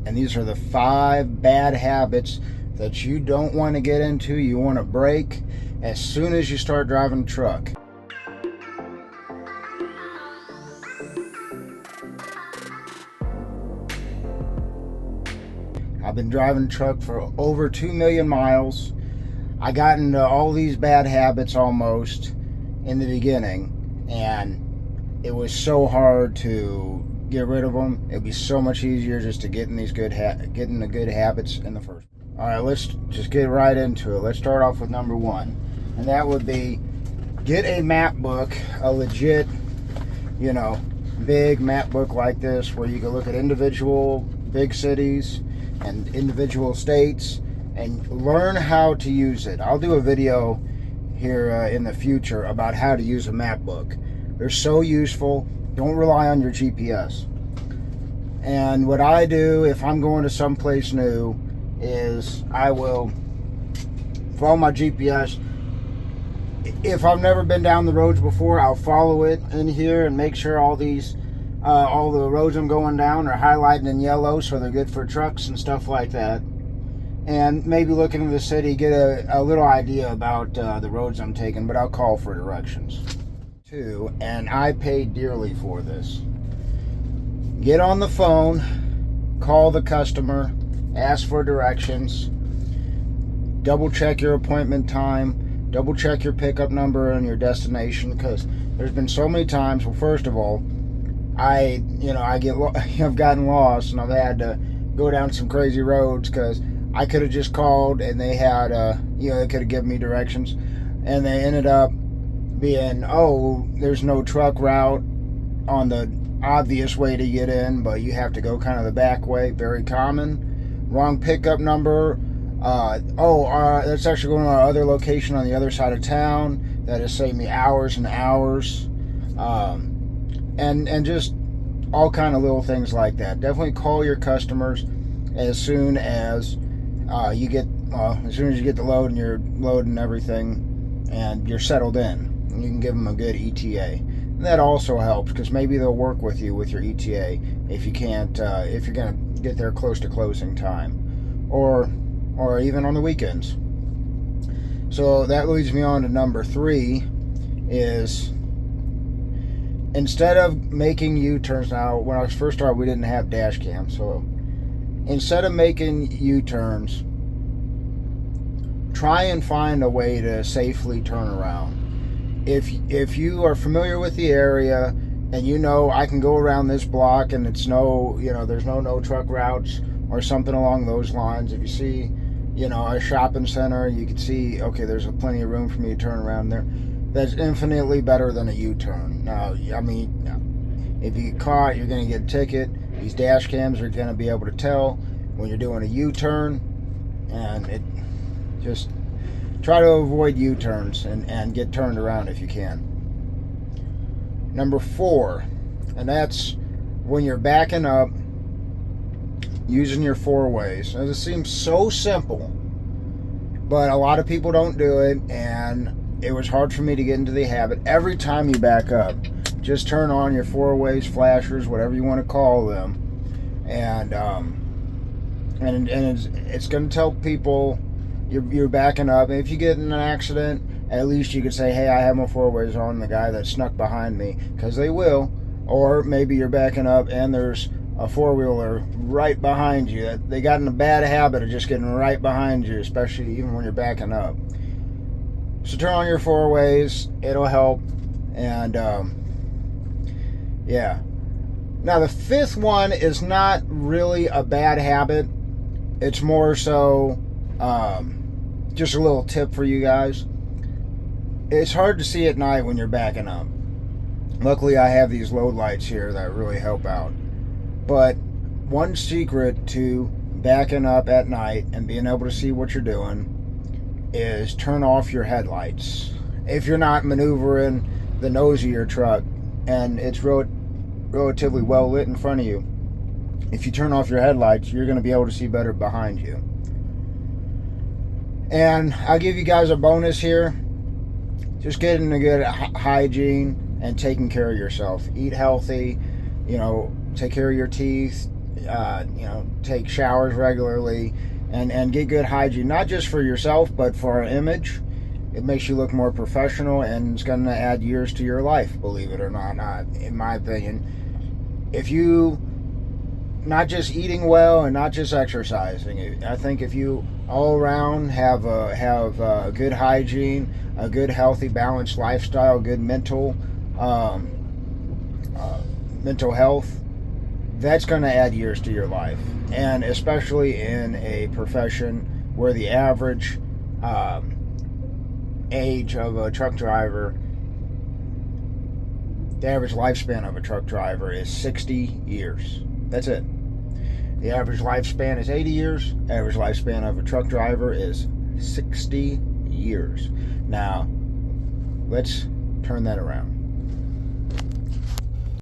And these are the 5 bad habits that you don't want to get into, you want to break as soon as you start driving a truck. I've been driving a truck for over 2 million miles. I got into all these bad habits almost in the beginning, and it was so hard to get rid of them. It'd be so much easier just to get in these getting the good habits in the first. All right, let's just get right into it. Let's start off with number 1, and that would be get a map book, a legit, big map book like this, where you can look at individual big cities and individual states and learn how to use it. I'll do a video here in the future about how to use a map book. They're so useful. Don't rely on your GPS. And what I do if I'm going to someplace new is I will follow my GPS. If I've never been down the roads before, I'll follow it in here and make sure all the roads I'm going down are highlighted in yellow, so they're good for trucks and stuff like that. And maybe look into the city, get a little idea about the roads I'm taking, but I'll call for directions too. And I paid dearly for this. Get on the phone, call the customer, ask for directions, double check your appointment time, double check your pickup number and your destination, because there's been so many times. Well, first of all, I've gotten lost, and I've had to go down some crazy roads because I could have just called and they had they could have given me directions, and they ended up being, there's no truck route on the obvious way to get in, but you have to go kind of the back way. Very common. Wrong pickup number. That's actually going to our other location on the other side of town. That has saved me hours and hours. And just all kind of little things like that. Definitely call your customers as soon as you get the load and you're loading everything and you're settled in. And you can give them a good ETA. And that also helps, because maybe they'll work with you with your ETA if you can't, if you're going to get there close to closing time, or even on the weekends. So that leads me on to number 3 is, instead of making U-turns. Now, when I first started, we didn't have dash cam, so instead of making U-turns, try and find a way to safely turn around. If you are familiar with the area and I can go around this block and it's there's no truck routes or something along those lines. If you see, a shopping center, you can see, okay, there's plenty of room for me to turn around there. That's infinitely better than a U-turn. Now, if you get caught, you're going to get a ticket. These dash cams are going to be able to tell when you're doing a U-turn, and it just try to avoid U-turns and get turned around if you can. Number 4, and that's when you're backing up using your 4-ways. Now, this seems so simple, but a lot of people don't do it, and it was hard for me to get into the habit. Every time you back up, just turn on your 4-ways, flashers, whatever you want to call them, and it's going to tell people you're backing up. And if you get in an accident, at least you could say, hey, I have my 4-ways on, the guy that snuck behind me, because they will. Or maybe you're backing up and there's a 4-wheeler right behind you. They got in a bad habit of just getting right behind you, especially even when you're backing up. So turn on your 4-ways, it'll help. And yeah. Now the 5th one is not really a bad habit. It's more so just a little tip for you guys. It's hard to see at night when you're backing up. Luckily I have these load lights here that really help out. But one secret to backing up at night and being able to see what you're doing is turn off your headlights. If you're not maneuvering the nose of your truck and it's relatively well lit in front of you, if you turn off your headlights, you're going to be able to see better behind you. And I'll give you guys a bonus here. Just getting a good hygiene and taking care of yourself. Eat healthy, take care of your teeth, take showers regularly, and get good hygiene, not just for yourself, but for our image. It makes you look more professional, and it's going to add years to your life, believe it or not, in my opinion. If you, not just eating well and not just exercising, I think if you all around have good hygiene, a good, healthy, balanced lifestyle, good mental health, that's going to add years to your life. And especially in a profession where the average age of a truck driver, the average lifespan of a truck driver is 60 years. That's it. The average lifespan is 80 years. Average lifespan of a truck driver is 60 years. Now, let's turn that around.